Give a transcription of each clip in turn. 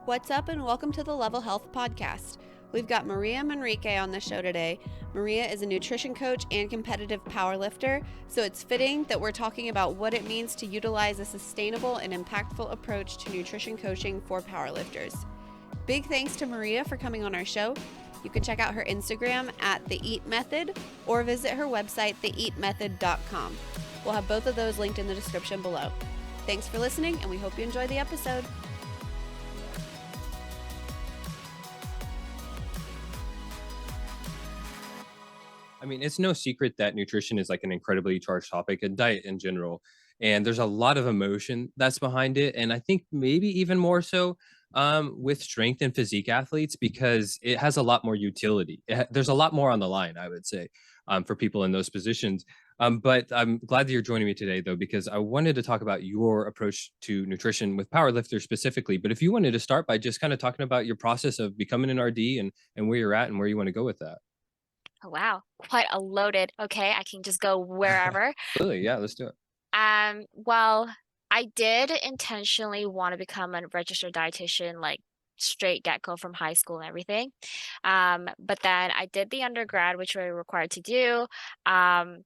What's up, and welcome to the Level Health Podcast. We've got Maria Manrique on the show today. Maria is a nutrition coach and competitive powerlifter, so it's fitting that we're talking about what it means to utilize a sustainable and impactful approach to nutrition coaching for powerlifters. Big thanks to Maria for coming on our show. You can check out her Instagram at The Eat Method or visit her website, theeatmethod.com. We'll have both of those linked in the description below. Thanks for listening, and we hope you enjoy the episode. I mean, it's no secret that nutrition is like an incredibly charged topic and diet in general. And there's a lot of emotion that's behind it. And I think maybe even more so with strength and physique athletes because it has a lot more utility. There's a lot more on the line, I would say, for people in those positions. But I'm glad that you're joining me today, though, because I wanted to talk about your approach to nutrition with powerlifters specifically. But if you wanted to start by just kind of talking about your process of becoming an RD and where you're at and where you want to go with that. Oh, wow, quite a loaded. Okay, I can just go wherever. Absolutely. Yeah, let's do it. Well, I did intentionally want to become a registered dietitian, like straight get-go from high school and everything. But then I did the undergrad, which we were required to do. And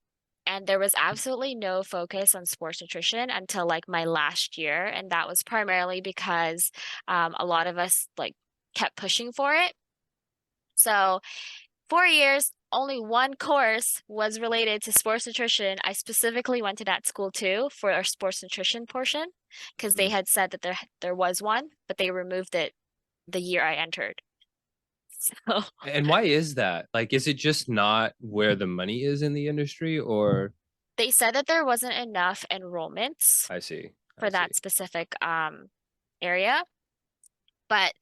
there was absolutely no focus on sports nutrition until like my last year, and that was primarily because a lot of us like kept pushing for it. So 4 years, only one course was related to sports nutrition. I specifically went to that school too for our sports nutrition portion because they Mm. had said that there was one, but they removed it the year I entered. So And why is that? Like, is it just not where the money is in the industry, or they said that there wasn't enough enrollments I see, I for see. that specific area. But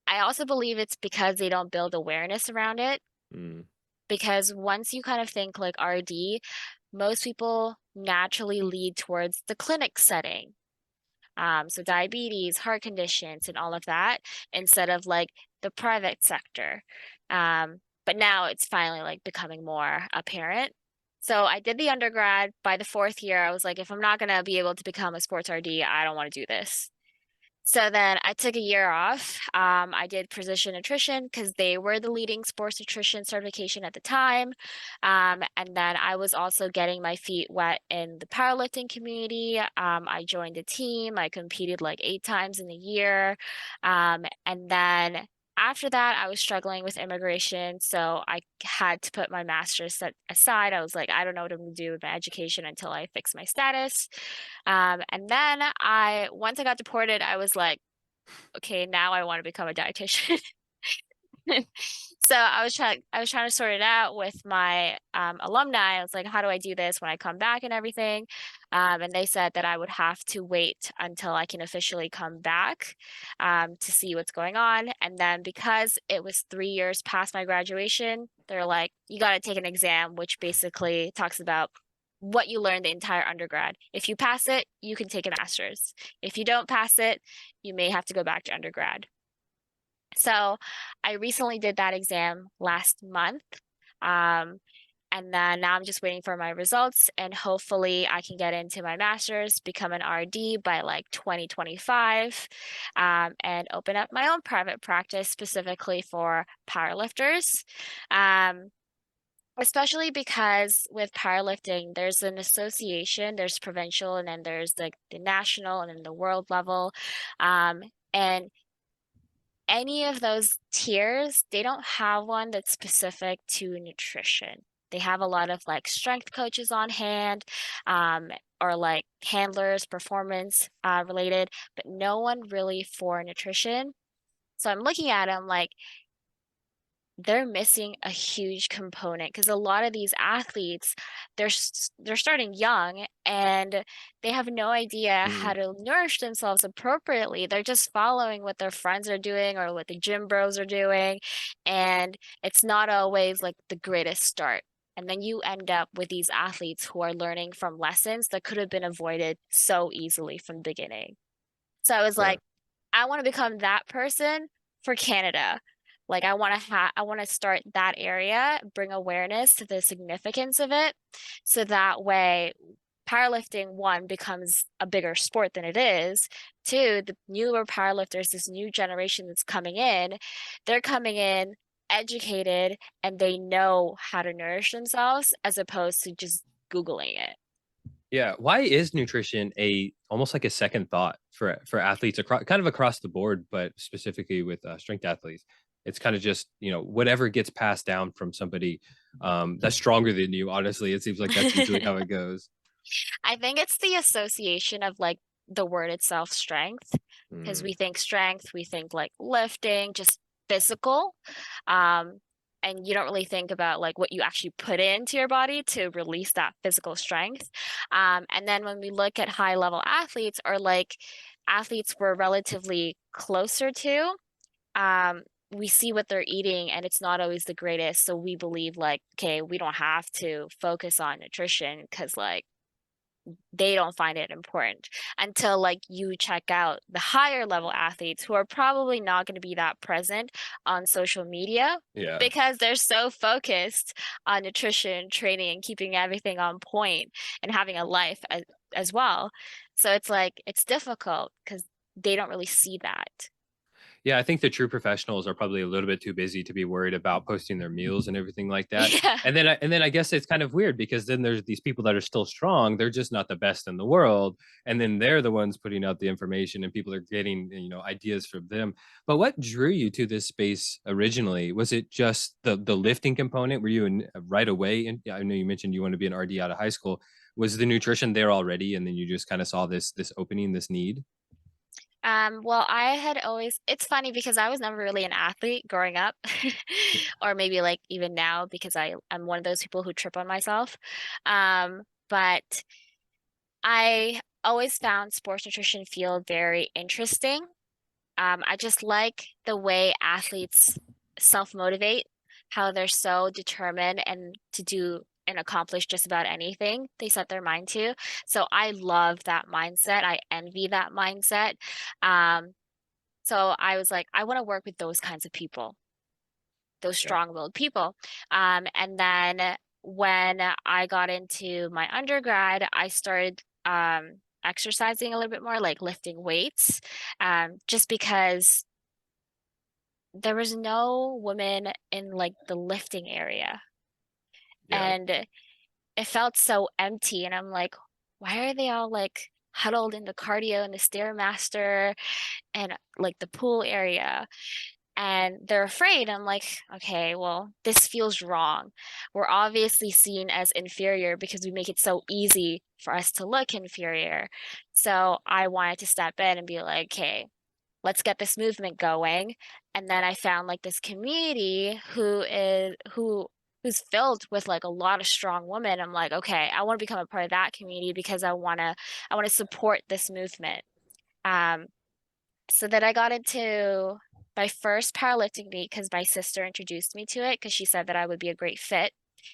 I also believe it's because they don't build awareness around it. Mm, Because once you kind of think like RD, most people naturally lead towards the clinic setting. So diabetes, heart conditions, and all of that, instead of like the private sector. But now it's finally like becoming more apparent. So I did the undergrad. By the fourth year, I was like, if I'm not gonna be able to become a sports RD, I don't want to do this. So then I took a year off. I did precision nutrition because they were the leading sports nutrition certification at the time. And then I was also getting my feet wet in the powerlifting community. I joined a team. I competed like 8 times in a year. And then after that, I was struggling with immigration. So I had to put my master's set aside. I was like, I don't know what I'm going to do with my education until I fix my status. And then once I got deported, I was like, okay, now I want to become a dietitian. So I was trying to sort it out with my alumni. I was like, how do I do this when I come back and everything? And they said that I would have to wait until I can officially come back to see what's going on. And then because it was 3 years past my graduation, they're like, you got to take an exam, which basically talks about what you learned the entire undergrad. If you pass it, you can take a master's. If you don't pass it, you may have to go back to undergrad. So I recently did that exam last month. Um, and then now I'm just waiting for my results, and hopefully I can get into my master's, become an RD by like 2025, and open up my own private practice specifically for powerlifters. Um, Especially because with powerlifting, there's an association, there's provincial, and then there's the national and then the world level. And any of those tiers, they don't have one that's specific to nutrition. They have a lot of like strength coaches on hand, um, or like handlers, performance related, but no one really for nutrition. So I'm looking at them like they're missing a huge component because a lot of these athletes, they're starting young and they have no idea how mm, to nourish themselves appropriately. They're just following what their friends are doing or what the gym bros are doing, and it's not always like the greatest start. And then you end up with these athletes who are learning from lessons that could have been avoided so easily from the beginning. So I was fair. like, I want to become that person for Canada. Like I want to start that area, bring awareness to the significance of it. So that way powerlifting, one, becomes a bigger sport than it is. Two, the newer powerlifters, this new generation that's coming in, they're coming in educated and they know how to nourish themselves as opposed to just Googling it. Yeah. Why is nutrition a almost like a second thought for athletes across kind of across the board, but specifically with strength athletes? It's kind of just whatever gets passed down from somebody that's stronger than you. Honestly, it seems like that's usually how it goes. I think it's the association of like the word itself, strength, because Mm, we think strength, we think like lifting, just physical. Um, and you don't really think about like what you actually put into your body to release that physical strength. And then when we look at high level athletes or like athletes we're relatively closer to, um, we see what they're eating and it's not always the greatest. So we believe like, okay, we don't have to focus on nutrition because like they don't find it important until like you check out the higher level athletes who are probably not going to be that present on social media yeah. because they're so focused on nutrition, training, and keeping everything on point and having a life as well. So it's like it's difficult because they don't really see that. Yeah, I think the true professionals are probably a little bit too busy to be worried about posting their meals and everything like that. Yeah. And then I guess it's kind of weird because then there's these people that are still strong, they're just not the best in the world, and then they're the ones putting out the information and people are getting, ideas from them. But what drew you to this space originally? Was it just the lifting component? Were you in right away? And I know you mentioned you want to be an RD out of high school. Was the nutrition there already and then you just kind of saw this opening, this need? Well, I had always, it's funny because I was never really an athlete growing up, or maybe like even now because I'm one of those people who trip on myself. But I always found sports nutrition field very interesting. I just like the way athletes self-motivate, how they're so determined and to do and accomplish just about anything they set their mind to. So I love that mindset. I envy that mindset. Um, so I was like, I want to work with those kinds of people, those Yeah. strong-willed people. And then when I got into my undergrad, I started exercising a little bit more, like lifting weights, just because there was no women in like the lifting area. Yeah. And it felt so empty. And I'm like, why are they all like huddled in the cardio and the Stairmaster and like the pool area? And they're afraid. I'm like, okay, well, this feels wrong. We're obviously seen as inferior because we make it so easy for us to look inferior. So I wanted to step in and be like, okay, let's get this movement going. And then I found like this community who's filled with like a lot of strong women. I'm like, okay, I want to become a part of that community because I want to support this movement. Um, so then I got into my first powerlifting meet because my sister introduced me to it because she said that I would be a great fit.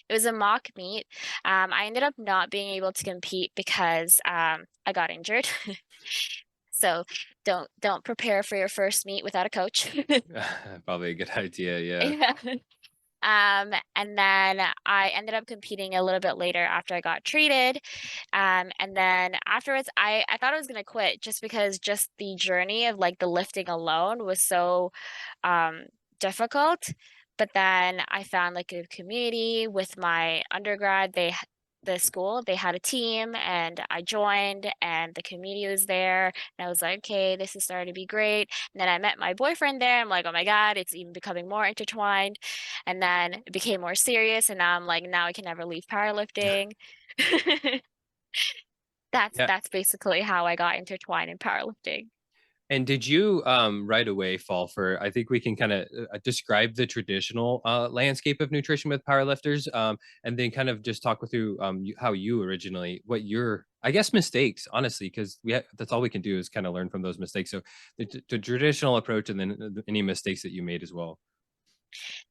It was a mock meet. I ended up not being able to compete because I got injured. So don't prepare for your first meet without a coach. Probably a good idea, yeah. Yeah. And then I ended up competing a little bit later after I got treated. And then afterwards, I thought I was gonna quit just because just the journey of like the lifting alone was so um, difficult. But then I found like a community with my undergrad. The school, they had a team and I joined and the community was there. And I was like, okay, this is starting to be great. And then I met my boyfriend there. I'm like, oh my God, it's even becoming more intertwined. And then it became more serious. And now I'm like, now I can never leave powerlifting. Yeah. That's basically how I got intertwined in powerlifting. And did you right away fall for? I think we can kind of describe the traditional landscape of nutrition with powerlifters, and then kind of just talk with you, how you originally, what your, I guess, mistakes, honestly, because that's all we can do is kind of learn from those mistakes. So the traditional approach, and then any mistakes that you made as well.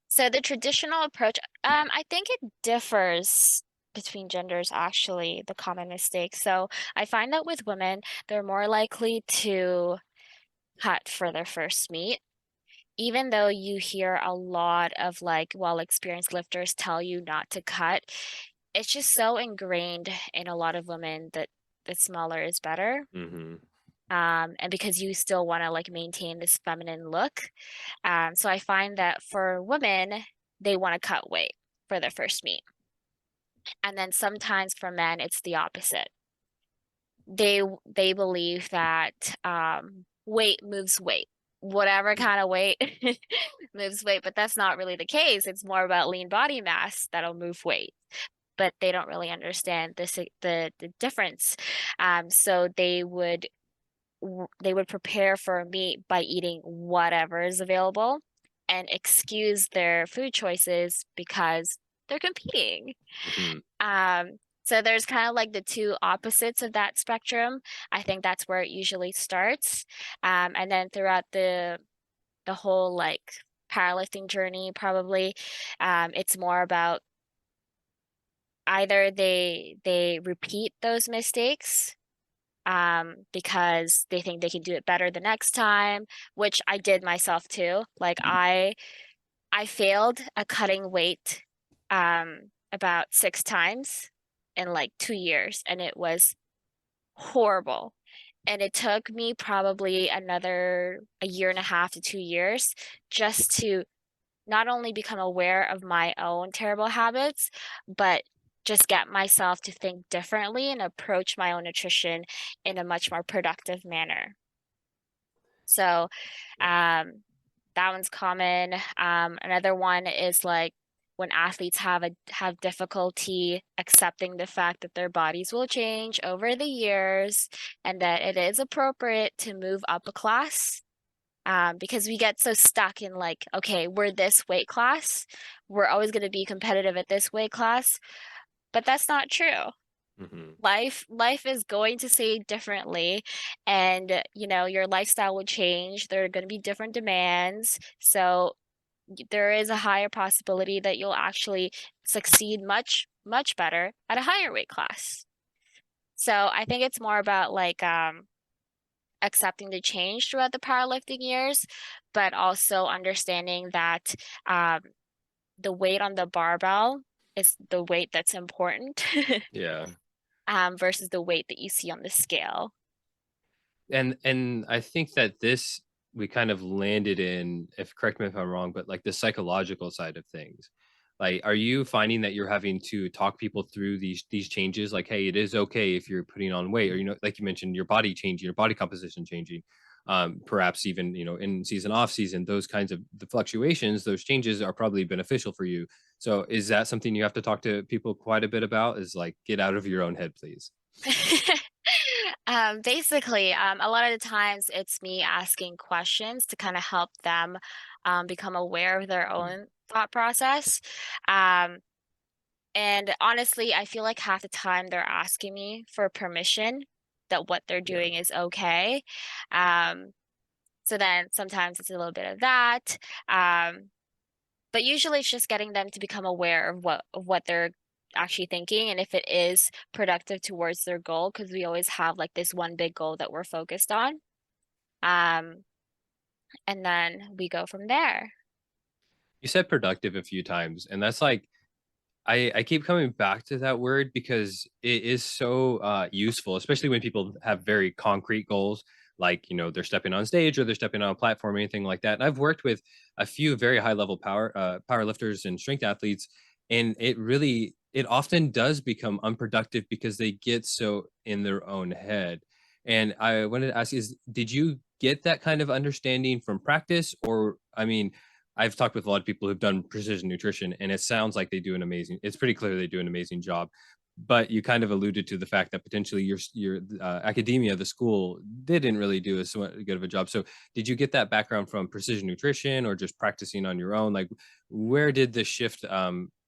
So the traditional approach, I think it differs between genders, actually, the common mistake. So I find that with women, they're more likely to cut for their first meet, even though you hear a lot of like well experienced lifters tell you not to cut. it's just so ingrained in a lot of women that smaller is better. Hmm. And because you still want to like maintain this feminine look. So I find that for women, they want to cut weight for their first meet. And then sometimes for men, it's the opposite. They believe that weight moves weight. Whatever kind of weight moves weight, but that's not really the case. It's more about lean body mass that'll move weight. But they don't really understand the difference. So they would prepare for a meet by eating whatever is available and excuse their food choices because they're competing. Hmm. So there's kind of like the two opposites of that spectrum. I think that's where it usually starts. And then throughout the whole like powerlifting journey, probably, it's more about either they repeat those mistakes because they think they can do it better the next time, which I did myself too. Like I failed at cutting weight about 6 times in like 2 years, and it was horrible. And it took me probably another a year and a half to 2 years just to not only become aware of my own terrible habits, but just get myself to think differently and approach my own nutrition in a much more productive manner. So, um, that one's common. Another one is like when athletes have difficulty accepting the fact that their bodies will change over the years and that it is appropriate to move up a class. Because we get so stuck in like, okay, we're this weight class, we're always going to be competitive at this weight class, but that's not true. Hmm. Life is going to say differently, and you know, your lifestyle will change. There are going to be different demands. So there is a higher possibility that you'll actually succeed much better at a higher weight class. So I think it's more about like accepting the change throughout the powerlifting years, but also understanding that um, the weight on the barbell is the weight that's important Yeah. versus the weight that you see on the scale. And I think that this we kind of landed in, if correct me if I'm wrong, but like the psychological side of things. Like, are you finding that you're having to talk people through these changes? Like, hey, it is okay if you're putting on weight, or like you mentioned, your body changing, your body composition changing. Perhaps even in season, off season, those kinds of the fluctuations, those changes are probably beneficial for you. So, is that something you have to talk to people quite a bit about? Is like, get out of your own head, please. Basically, a lot of the times it's me asking questions to kind of help them become aware of their Mm. own thought process. Um, and honestly, I feel like half the time they're asking me for permission that what they're Yeah. doing is okay. Um, so then sometimes it's a little bit of that. Um, but usually it's just getting them to become aware of what they're actually thinking and if it is productive towards their goal, because we always have like this one big goal that we're focused on. Um, and then we go from there. You said productive a few times, and that's like I keep coming back to that word because it is so useful, especially when people have very concrete goals, like they're stepping on stage or they're stepping on a platform or anything like that. And I've worked with a few very high level power lifters and strength athletes, and it often does become unproductive because they get so in their own head. And I wanted to ask: did you get that kind of understanding from practice, or I mean? I've talked with a lot of people who've done precision nutrition, and it sounds like they do an amazing. It's pretty clear they do an amazing job. But you kind of alluded to the fact that potentially your academia, the school, didn't really do as good of a job. So, did you get that background from precision nutrition, or just practicing on your own? Like, where did the shift,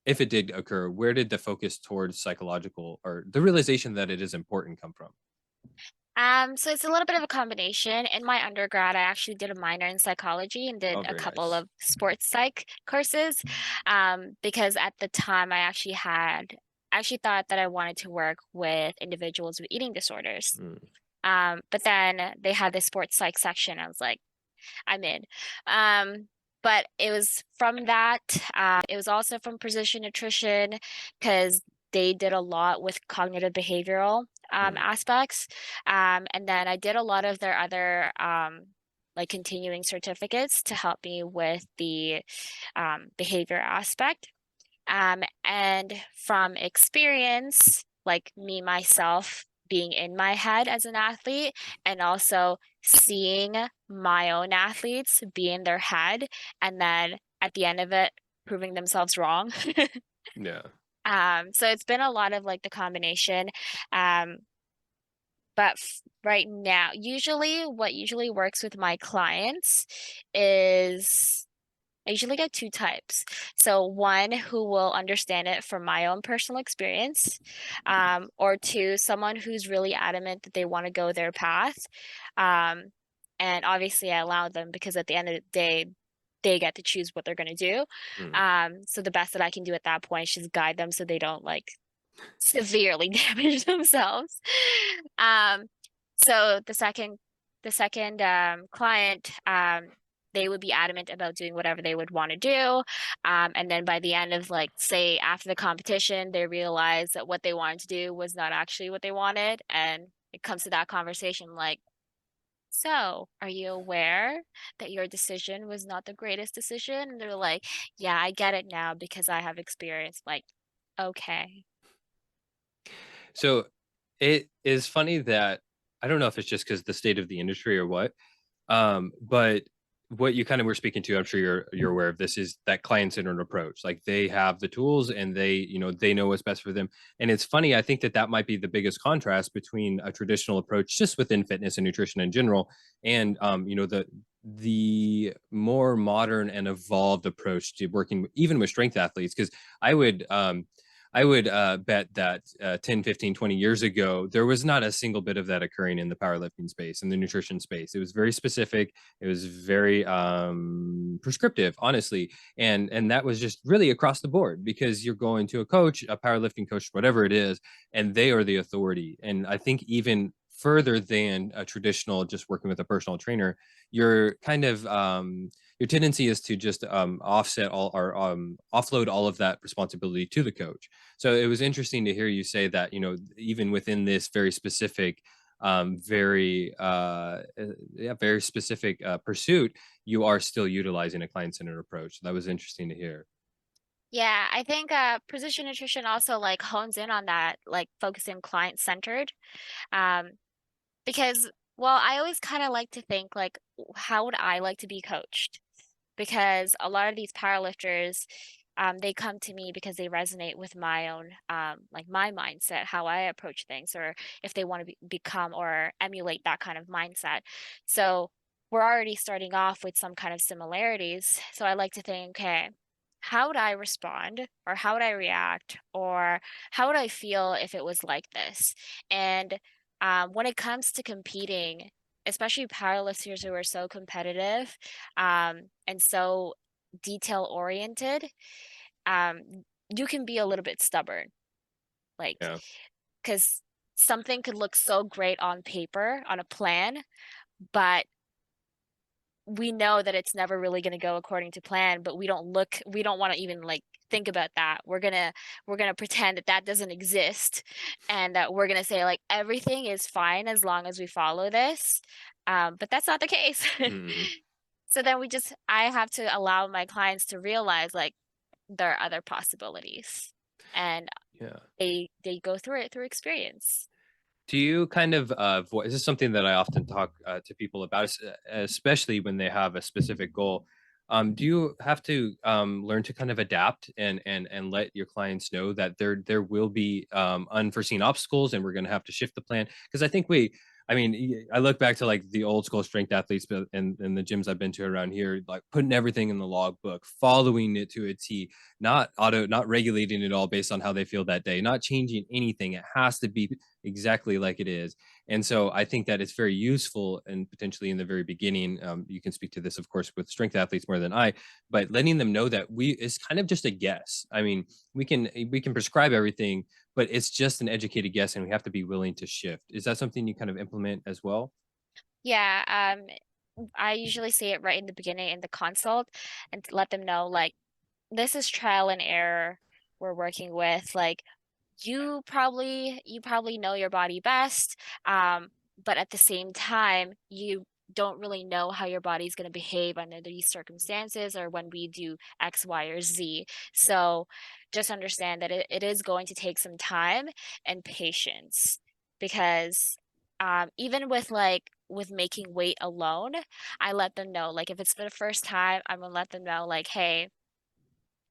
if it did occur, where did the focus towards psychological or the realization that it is important come from? So it's a little bit of a combination. In my undergrad, I actually did a minor in psychology and did Oh, a very couple nice. of sports psych courses. Because at the time I actually thought that I wanted to work with individuals with eating disorders. Mm, But then they had this sports psych section. I was like, I'm in. Um, but it was from that. It was also from precision nutrition because they did a lot with cognitive behavioral Mm, aspects. And then I did a lot of their other like continuing certificates to help me with the behavior aspect. And from experience, like me myself being in my head as an athlete, and also seeing my own athletes be in their head, and then at the end of it, proving themselves wrong. yeah. So it's been a lot of like the combination. Um, but right now, usually what usually works with my clients is I usually get two types. So one who will understand it from my own personal experience, or two, someone who's really adamant that they want to go their path. Um, and obviously I allow them because at the end of the day, they get to choose what they're going to do. Mm. So the best that I can do at that point is just guide them so they don't like severely damage themselves. Um, so the second client, they would be adamant about doing whatever they would want to do. And then by the end of like, say after the competition, they realize that what they wanted to do was not actually what they wanted. And it comes to that conversation like, so are you aware that your decision was not the greatest decision? And they're like, yeah, I get it now because I have experience. Like, okay. So it is funny that I don't know if it's just because the state of the industry or what, but what you kind of were speaking to, I'm sure you're aware of this, is that client-centered approach. Like they have the tools and they know what's best for them. And it's funny, I think that that might be the biggest contrast between a traditional approach just within fitness and nutrition in general, and the more modern and evolved approach to working even with strength athletes. Because I would bet that 10, 15, 20 years ago, there was not a single bit of that occurring in the powerlifting space, in the nutrition space. It was very specific. It was very prescriptive, honestly. And that was just really across the board because you're going to a coach, a powerlifting coach, whatever it is, and they are the authority. And I think even further than a traditional just working with a personal trainer, you're kind of your tendency is to just offset all or offload all of that responsibility to the coach. So it was interesting to hear you say that, even within this very specific, very specific pursuit, you are still utilizing a client-centered approach. That was interesting to hear. Yeah, I think precision nutrition also like hones in on that, like focusing client centered. Um, because well, I always kind of like to think like, how would I like to be coached? Because a lot of these powerlifters, they come to me because they resonate with my own, like my mindset, how I approach things, or if they want to become or emulate that kind of mindset. So we're already starting off with some kind of similarities. So I like to think, okay, how would I respond, or how would I react, or how would I feel if it was like this? And when it comes to competing, especially powerlifters who are so competitive, and so detail oriented, um, you can be a little bit stubborn, like, Yeah. because something could look so great on paper, on a plan, but we know that it's never really going to go according to plan, but we don't want to even like think about that. We're going to pretend that that doesn't exist, and that we're going to say like everything is fine as long as we follow this. But that's not the case. Mm-hmm. So then I have to allow my clients to realize like there are other possibilities, and Yeah. they go through it through experience. Do you kind of this is something that I often talk to people about, especially when they have a specific goal. Do you have to learn to kind of adapt and let your clients know that there will be unforeseen obstacles and we're going to have to shift the plan? Because I think I mean, I look back to like the old school strength athletes and the gyms I've been to around here, like putting everything in the logbook, following it to a T, not regulating it all based on how they feel that day, not changing anything. It has to be exactly like it is. And so I think that it's very useful and potentially in the very beginning, you can speak to this, of course, with strength athletes more than I, but letting them know that it's kind of just a guess. I mean, we can prescribe everything, but it's just an educated guess and we have to be willing to shift. Is that something you kind of implement as well? Yeah, I usually say it right in the beginning in the consult, and to let them know like this is trial and error we're working with. Like you probably know your body best, but at the same time, you don't really know how your body's going to behave under these circumstances or when we do X, Y, or Z. So just understand that it is going to take some time and patience because even with with making weight alone, I let them know, like if it's for the first time, I'm gonna let them know like, hey,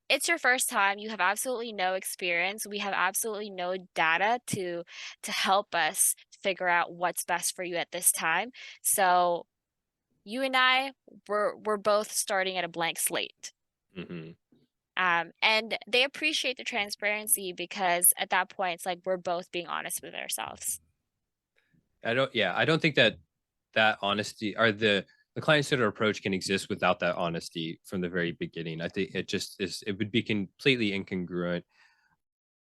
it's your first time, you have absolutely no experience, we have absolutely no data to help us figure out what's best for you at this time. So you and I, we're both starting at a blank slate. Hmm. And they appreciate the transparency because at that point it's like we're both being honest with ourselves. I don't think that that honesty or the client-centered approach can exist without that honesty from the very beginning. I think it just is, it would be completely incongruent.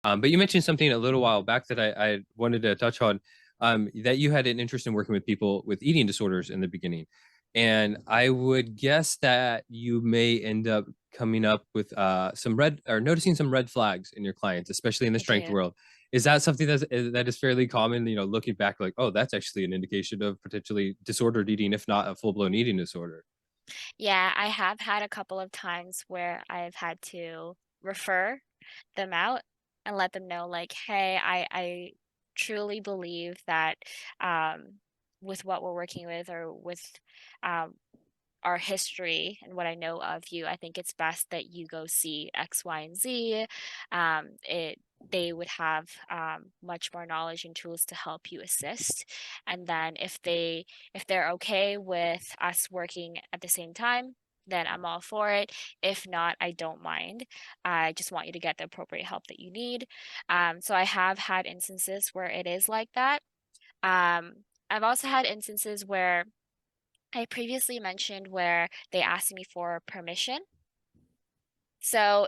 But you mentioned something a little while back that I wanted to touch on, that you had an interest in working with people with eating disorders in the beginning. And I would guess that you may end up coming up with some red or noticing some red flags in your clients, especially in the I strength do. world. Is that something that is fairly common? You know, looking back, like, oh, that's actually an indication of potentially disordered eating, if not a full blown eating disorder. Yeah, I have had a couple of times where I've had to refer them out and let them know like, hey, I truly believe that with what we're working with or with um, our history and what I know of you, I think it's best that you go see X, Y, and Z. It They would have much more knowledge and tools to help you assist. And then if they're okay with us working at the same time, then I'm all for it. If not, I don't mind. I just want you to get the appropriate help that you need. So I have had instances where it is like that. Um, I've also had instances where I previously mentioned where they asked me for permission. So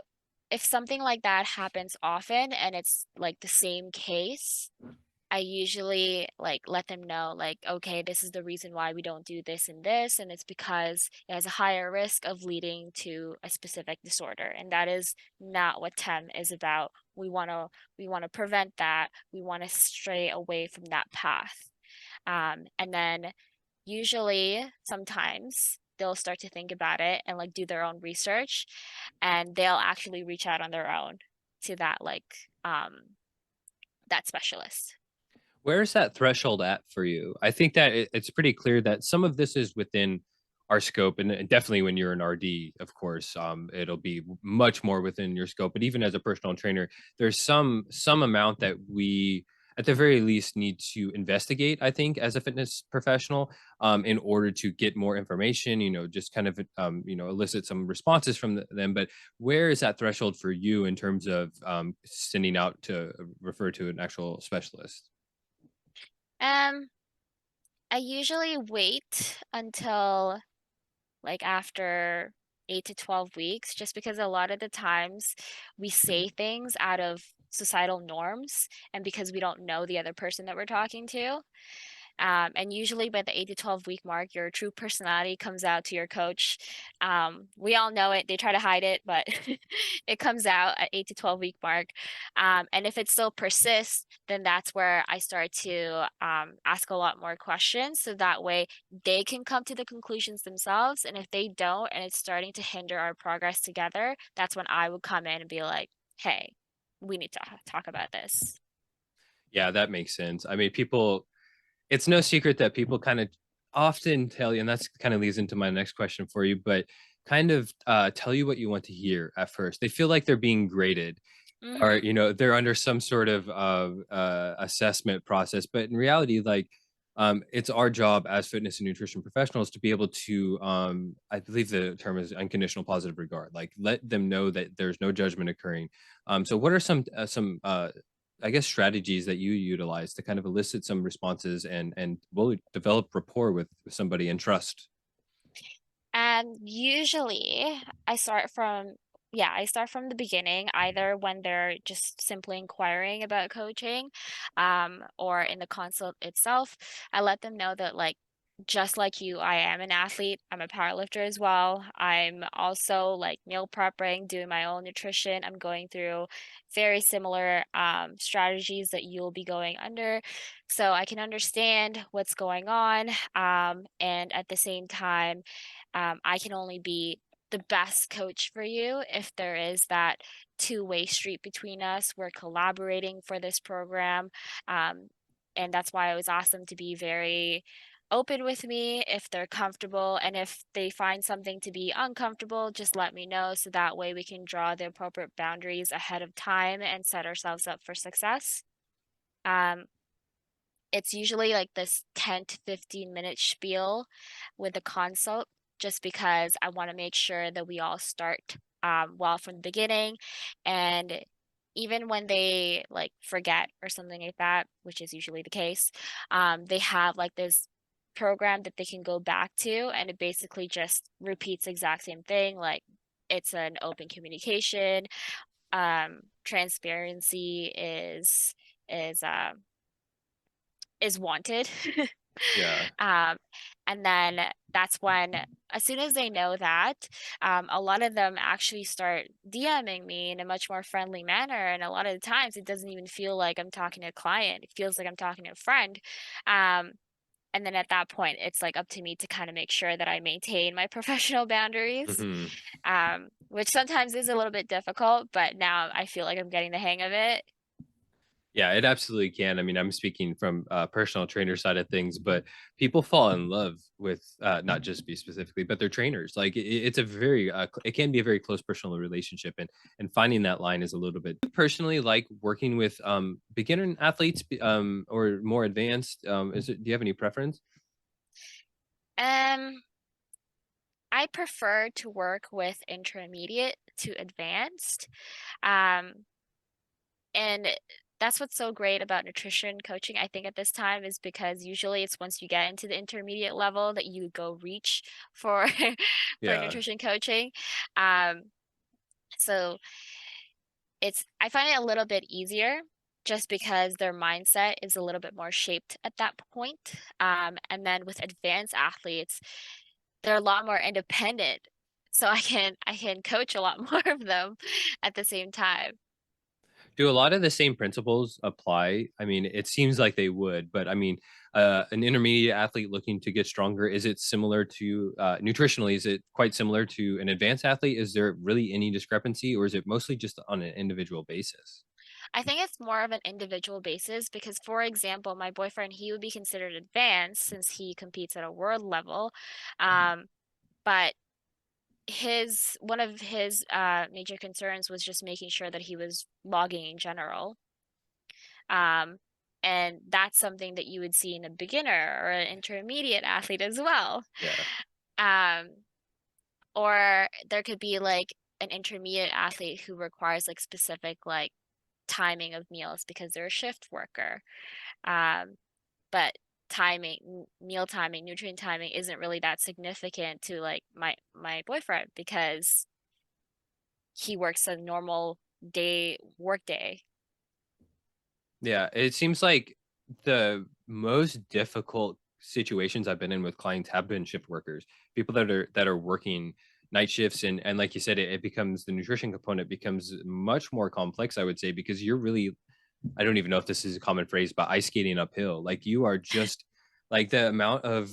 if something like that happens often and it's like the same case, I usually like let them know like, okay, this is the reason why we don't do this and this, and it's because it has a higher risk of leading to a specific disorder. And that is not what TEM is about. We want to prevent that. We want to stray away from that path. And then usually sometimes they'll start to think about it and like do their own research and they'll actually reach out on their own to that specialist. Where is that threshold at for you? I think that it's pretty clear that some of this is within our scope, and definitely when you're an RD, of course, it'll be much more within your scope. But even as a personal trainer, there's some amount that we, at the very least, need to investigate. I think as a fitness professional, in order to get more information, you know, just kind of you know, elicit some responses from them. But where is that threshold for you in terms of sending out to refer to an actual specialist? Um, I usually wait until like after 8 to 12 weeks, just because a lot of the times we say things out of societal norms and because we don't know the other person that we're talking to. And usually by the 8 to 12 week mark, your true personality comes out to your coach. We all know it. They try to hide it, but it comes out at 8 to 12 week mark. And if it still persists, then that's where I start to ask a lot more questions. So that way they can come to the conclusions themselves. And if they don't, and it's starting to hinder our progress together, that's when I would come in and be like, hey, we need to talk about this. Yeah, that makes sense. I mean, people, it's no secret that people kind of often tell you, and that's kind of leads into my next question for you, but kind of tell you what you want to hear at first. They feel like they're being graded, or Mm-hmm. you know, they're under some sort of assessment process. But in reality, like, it's our job as fitness and nutrition professionals to be able to, I believe the term is unconditional positive regard, like let them know that there's no judgment occurring. So what are some I guess strategies that you utilize to kind of elicit some responses and will develop rapport with somebody and trust? And usually I start from, yeah, I start from the beginning, either when they're just simply inquiring about coaching, or in the consult itself. I let them know that like just like you, I am an athlete. I'm a powerlifter as well. I'm also like meal prepping, doing my own nutrition. I'm going through very similar strategies that you'll be going under. So I can understand what's going on. And at the same time, I can only be the best coach for you if there is that two-way street between us. We're collaborating for this program. Um, and that's why I always ask them to be very open with me if they're comfortable, and if they find something to be uncomfortable, just let me know so that way we can draw the appropriate boundaries ahead of time and set ourselves up for success. Um, it's usually like this 10 to 15-minute spiel with a consult, just because I want to make sure that we all start well from the beginning. And even when they like forget or something like that, which is usually the case, they have like this program that they can go back to, and it basically just repeats the exact same thing. Like, it's an open communication. Transparency is is wanted. Yeah. Um, and then that's when, as soon as they know that, a lot of them actually start DMing me in a much more friendly manner. And a lot of the times, it doesn't even feel like I'm talking to a client. It feels like I'm talking to a friend. Um, and then at that point, it's like up to me to kind of make sure that I maintain my professional boundaries, Hmm. which sometimes is a little bit difficult, but now I feel like I'm getting the hang of it. Yeah, it absolutely can. I mean, I'm speaking from personal trainer side of things, but people fall in love with not just me specifically, but their trainers. Like it's a very, it can be a very close personal relationship, and finding that line is a little bit. Personally, like working with beginner athletes or more advanced. Do you have any preference? Um, I prefer to work with intermediate to advanced. Um, and that's what's so great about nutrition coaching, I think, at this time, is because usually it's once you get into the intermediate level that you go reach for for Yeah. nutrition coaching. Um, so I find it a little bit easier just because their mindset is a little bit more shaped at that point. And then with advanced athletes, they're a lot more independent. So I can coach a lot more of them at the same time. Do a lot of the same principles apply? I mean, it seems like they would, but I mean, an intermediate athlete looking to get stronger, is it similar to nutritionally? Is it quite similar to an advanced athlete? Is there really any discrepancy, or is it mostly just on an individual basis? I think it's more of an individual basis because, for example, my boyfriend, he would be considered advanced since he competes at a world level. Um, but his one of his major concerns was just making sure that he was logging in general. Um, and that's something that you would see in a beginner or an intermediate athlete as well. Yeah. Um, or there could be like an intermediate athlete who requires like specific like timing of meals because they're a shift worker. Um, but meal timing, nutrient timing isn't really that significant to like my boyfriend because he works a normal work day. Yeah, it seems like the most difficult situations I've been in with clients have been shift workers, people that are working night shifts, and like you said, it becomes the nutrition component becomes much more complex, I would say, because you're really, I don't even know if this is a common phrase, but ice skating uphill. Like you are just like the amount of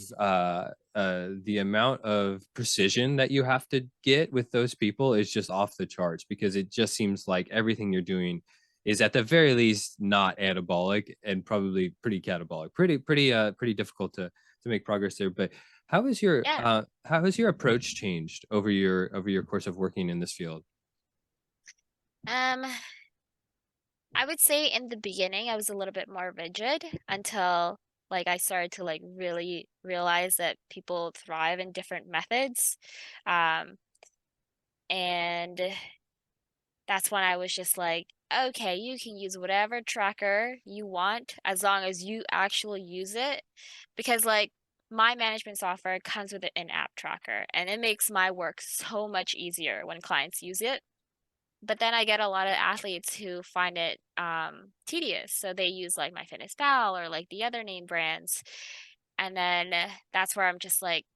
precision that you have to get with those people is just off the charts, because it just seems like everything you're doing is at the very least not anabolic and probably pretty catabolic. Pretty difficult to make progress there. But Yeah. how has your approach changed over your course of working in this field? Um, I would say in the beginning I was a little bit more rigid until like I started to like really realize that people thrive in different methods. Um, and that's when I was just like, okay, you can use whatever tracker you want as long as you actually use it. Because, like, my management software comes with an in-app tracker, and it makes my work so much easier when clients use it. But then I get a lot of athletes who find it tedious. So they use like MyFitnessPal or like the other name brands. And then that's where I'm just like,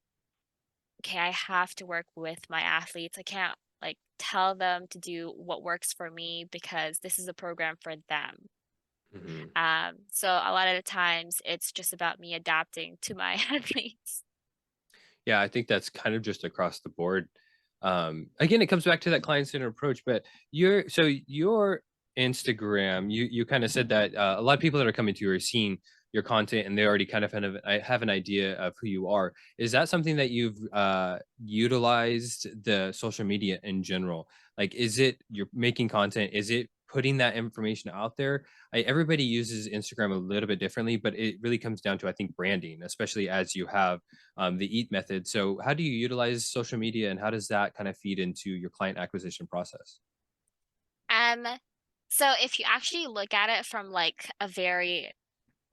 okay, I have to work with my athletes. I can't like tell them to do what works for me because this is a program for them. Mhm. So a lot of the times it's just about me adapting to my athletes. Yeah, I think that's kind of just across the board. Again, it comes back to that client-centered approach, but your Instagram, you kind of said that a lot of people that are coming to you are seeing your content and they already have an idea of who you are. Is that something that you've utilized the social media in general? Like, is it you're making content? Is it putting that information out there? Everybody uses Instagram a little bit differently, but it really comes down to, I think, branding, especially as you have the EAT method. So, how do you utilize social media, and how does that kind of feed into your client acquisition process? Um, so if you actually look at it from like a very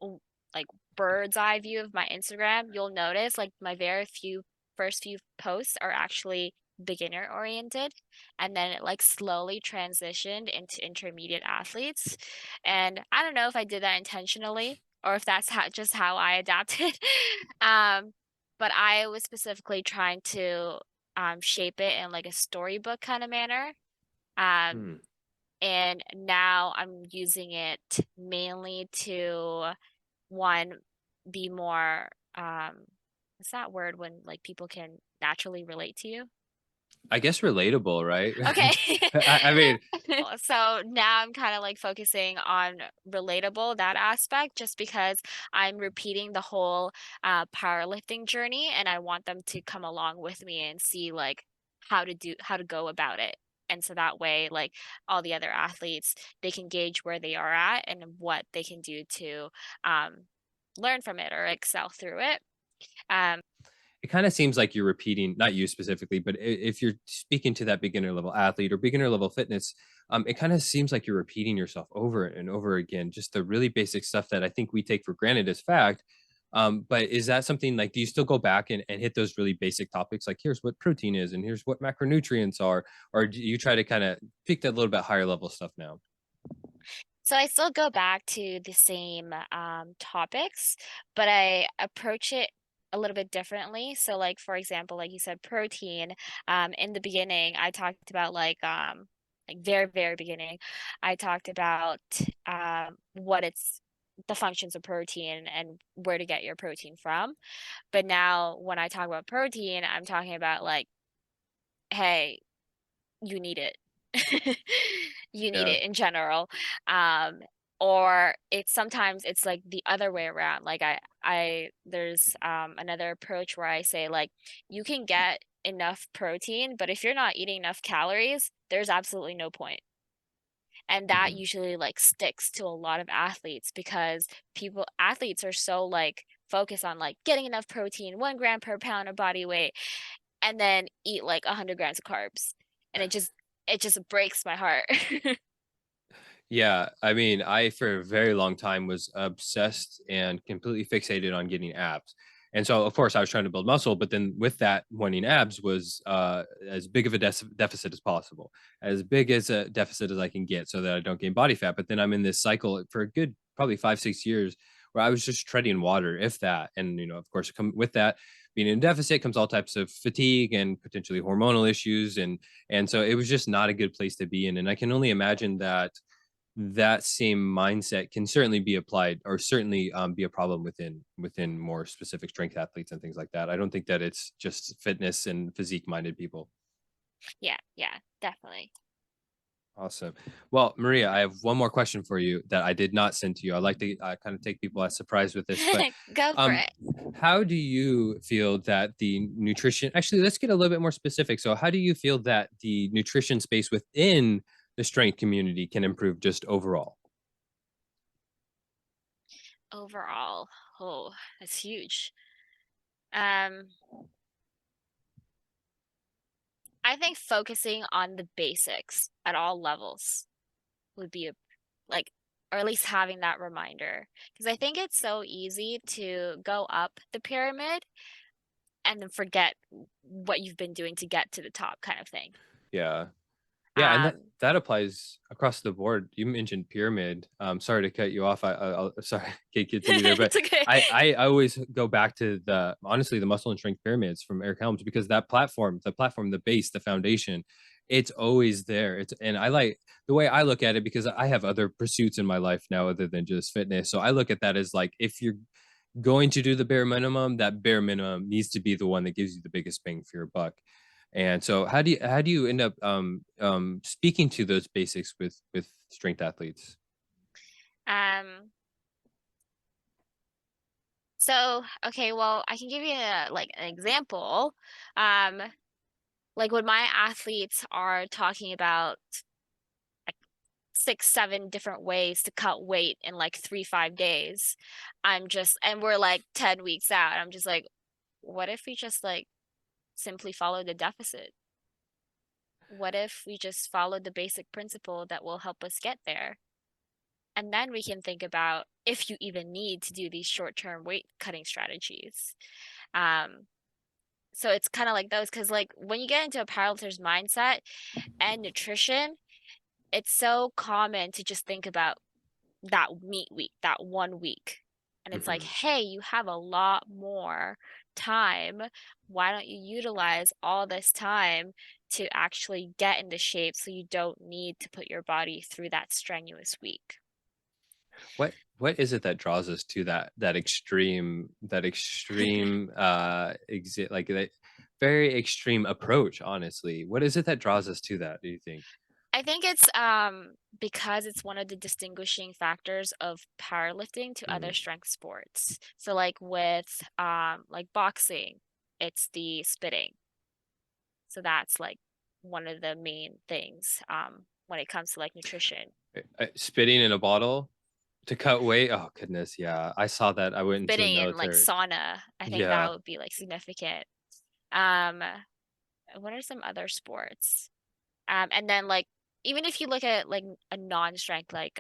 w- like bird's eye view of my Instagram, you'll notice like my very few first few posts are actually beginner oriented, and then it like slowly transitioned into intermediate athletes. And I don't know if I did that intentionally or if that's just how I adapted. um, but I was specifically trying to shape it in like a storybook kind of manner. Um, Hmm. and now I'm using it mainly to one be more what's that word when like people can naturally relate to you? I guess relatable, right? Okay. I mean, So now I'm kind of like focusing on relatable, that aspect, just because I'm repeating the whole powerlifting journey and I want them to come along with me and see like how to go about it. And so that way, like all the other athletes, they can gauge where they are at and what they can do to um, learn from it or excel through it. Um, it kind of seems like you're repeating, not you specifically, but if you're speaking to that beginner level athlete or beginner level fitness, it kind of seems like you're repeating yourself over and over again, just the really basic stuff that I think we take for granted as fact. But is that something like, do you still go back and hit those really basic topics? Like, here's what protein is and here's what macronutrients are, or do you try to kind of pick that little bit higher level stuff now? So I still go back to the same topics, but I approach it a little bit differently. So like for example, like you said, protein. In the beginning, I talked about like very, very beginning, I talked about what it's the functions of protein and where to get your protein from. But now when I talk about protein, I'm talking about like, hey, you need it. You need Yeah. it in general. Um, or it's sometimes it's like the other way around. Like I there's another approach where I say like you can get enough protein, but if you're not eating enough calories, there's absolutely no point. And that Mhm. usually like sticks to a lot of athletes because athletes are so like focused on like getting enough protein, 1 gram per pound of body weight, and then eat like 100 grams of carbs. And it just breaks my heart. Yeah, I mean, I for a very long time was obsessed and completely fixated on getting abs. And so of course I was trying to build muscle, but then with that wanting abs was as big of a deficit as possible, as big as a deficit as I can get so that I don't gain body fat. But then I'm in this cycle for a good probably 5, 6 years where I was just treading water, if that. And of course, come with that being in deficit comes all types of fatigue and potentially hormonal issues, and so it was just not a good place to be in. And I can only imagine that that same mindset can certainly be applied or certainly be a problem within more specific strength athletes and things like that. I don't think that it's just fitness and physique minded people. Yeah, yeah, definitely. Awesome. Well, Maria, I have one more question for you that I did not send to you. I like to kind of take people by surprise with this, but Go for um, it. how do you feel that the nutrition? Actually, let's get a little bit more specific. So, how do you feel that the nutrition space within the strength community can improve just overall? Overall, oh, that's huge. Um, I think focusing on the basics at all levels would be like, or at least having that reminder. Because I think it's so easy to go up the pyramid and then forget what you've been doing to get to the top kind of thing. Yeah. Yeah, and that Um, that applies across the board. You mentioned pyramid. Sorry to cut you off. I'll sorry, can't continue there, but it's okay. I always go back to the honestly the muscle and strength pyramids from Eric Helms because that platform, the base, the foundation, it's always there. It's and I like the way I look at it because I have other pursuits in my life now other than just fitness. So I look at that as like if you're going to do the bare minimum, that bare minimum needs to be the one that gives you the biggest bang for your buck. And so how do you end up speaking to those basics with strength athletes? Um, so okay, well, I can give you like an example. Um, like when my athletes are talking about like 6, 7 different ways to cut weight in like 3, 5 days, and we're like 10 weeks out. I'm just like, what if we just like simply follow the deficit? What if we just follow the basic principle that will help us get there? And then we can think about if you even need to do these short-term weight cutting strategies. Um, so it's kind of like those, because like when you get into a powerlifter's mindset and nutrition, it's so common to just think about that meet week, that 1 week. And it's like, Mhm. hey, you have a lot more time. Why don't you utilize all this time to actually get into shape so you don't need to put your body through that strenuous week? What is it that draws us to that extreme like that very extreme approach, honestly? What is it that draws us to that, do you think? I think it's because it's one of the distinguishing factors of powerlifting to other Mm. strength sports. So like with like boxing, it's the spitting. So that's like one of the main things when it comes to like nutrition. Spitting in a bottle to cut weight? Oh goodness, yeah. I saw that. I went into the Spitting in like military. sauna, I think that Yeah. would be like significant. Um, what are some other sports? And then like even if you look at like a non-strength like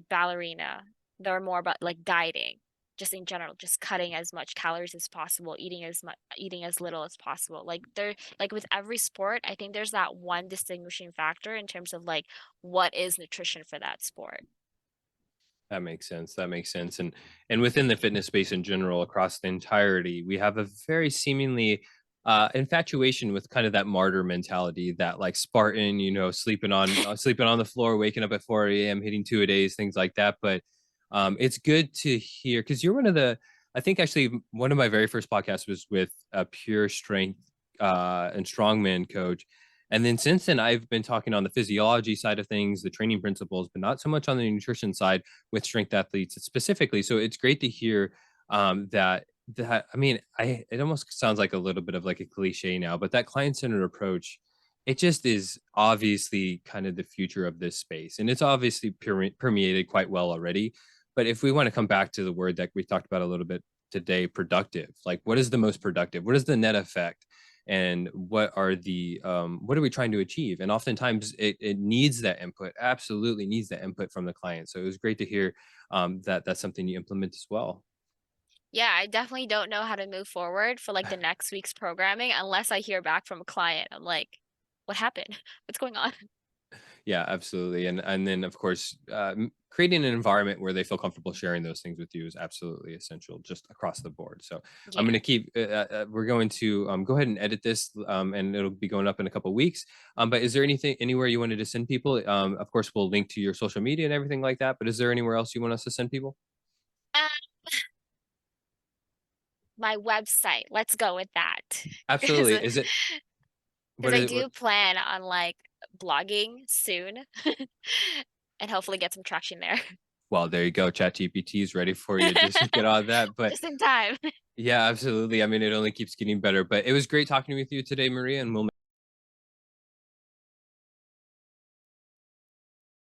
ballerina, they're more about like dieting, just in general, just cutting as much calories as possible, eating as little as possible. Like they're like with every sport, I think there's that one distinguishing factor in terms of like what is nutrition for that sport. That makes sense. That makes sense. And within the fitness space in general, across the entirety, we have a very seemingly infatuation with kind of that martyr mentality, that like Spartan, sleeping on the floor, waking up at 4 a.m., hitting two a days, things like that. But it's good to hear because you're one of the. I think actually one of my very first podcasts was with a pure strength and strongman coach, and then since then, I've been talking on the physiology side of things, the training principles, but not so much on the nutrition side with strength athletes specifically. So it's great to hear that I mean, it almost sounds like a little bit of like a cliche now, but that client-centered approach, it just is obviously kind of the future of this space. And it's obviously permeated quite well already. But if we want to come back to the word that we talked about a little bit today, productive, like what is the most productive? What is the net effect? And what are we trying to achieve? And oftentimes it needs that input, absolutely needs that input from the client. So it was great to hear that that's something you implement as well. Yeah, I definitely don't know how to move forward for like the next week's programming unless I hear back from a client. I'm like, what happened? What's going on? Yeah, absolutely. And then of course, creating an environment where they feel comfortable sharing those things with you is absolutely essential, just across the board. So I'm Yeah. going to keep. We're going to go ahead and edit this, and it'll be going up in a couple weeks. But is there anything anywhere you wanted to send people? Of course, we'll link to your social media and everything like that. But is there anywhere else you want us to send people? My website. Let's go with that. Because Absolutely. Is it what I is it? do plan on like blogging soon and hopefully get some traction there. Well, there you go. ChatGPT is ready for you. Just get on that. But Just in time. yeah, absolutely. I mean, it only keeps getting better. But it was great talking with you today, Maria, and we'll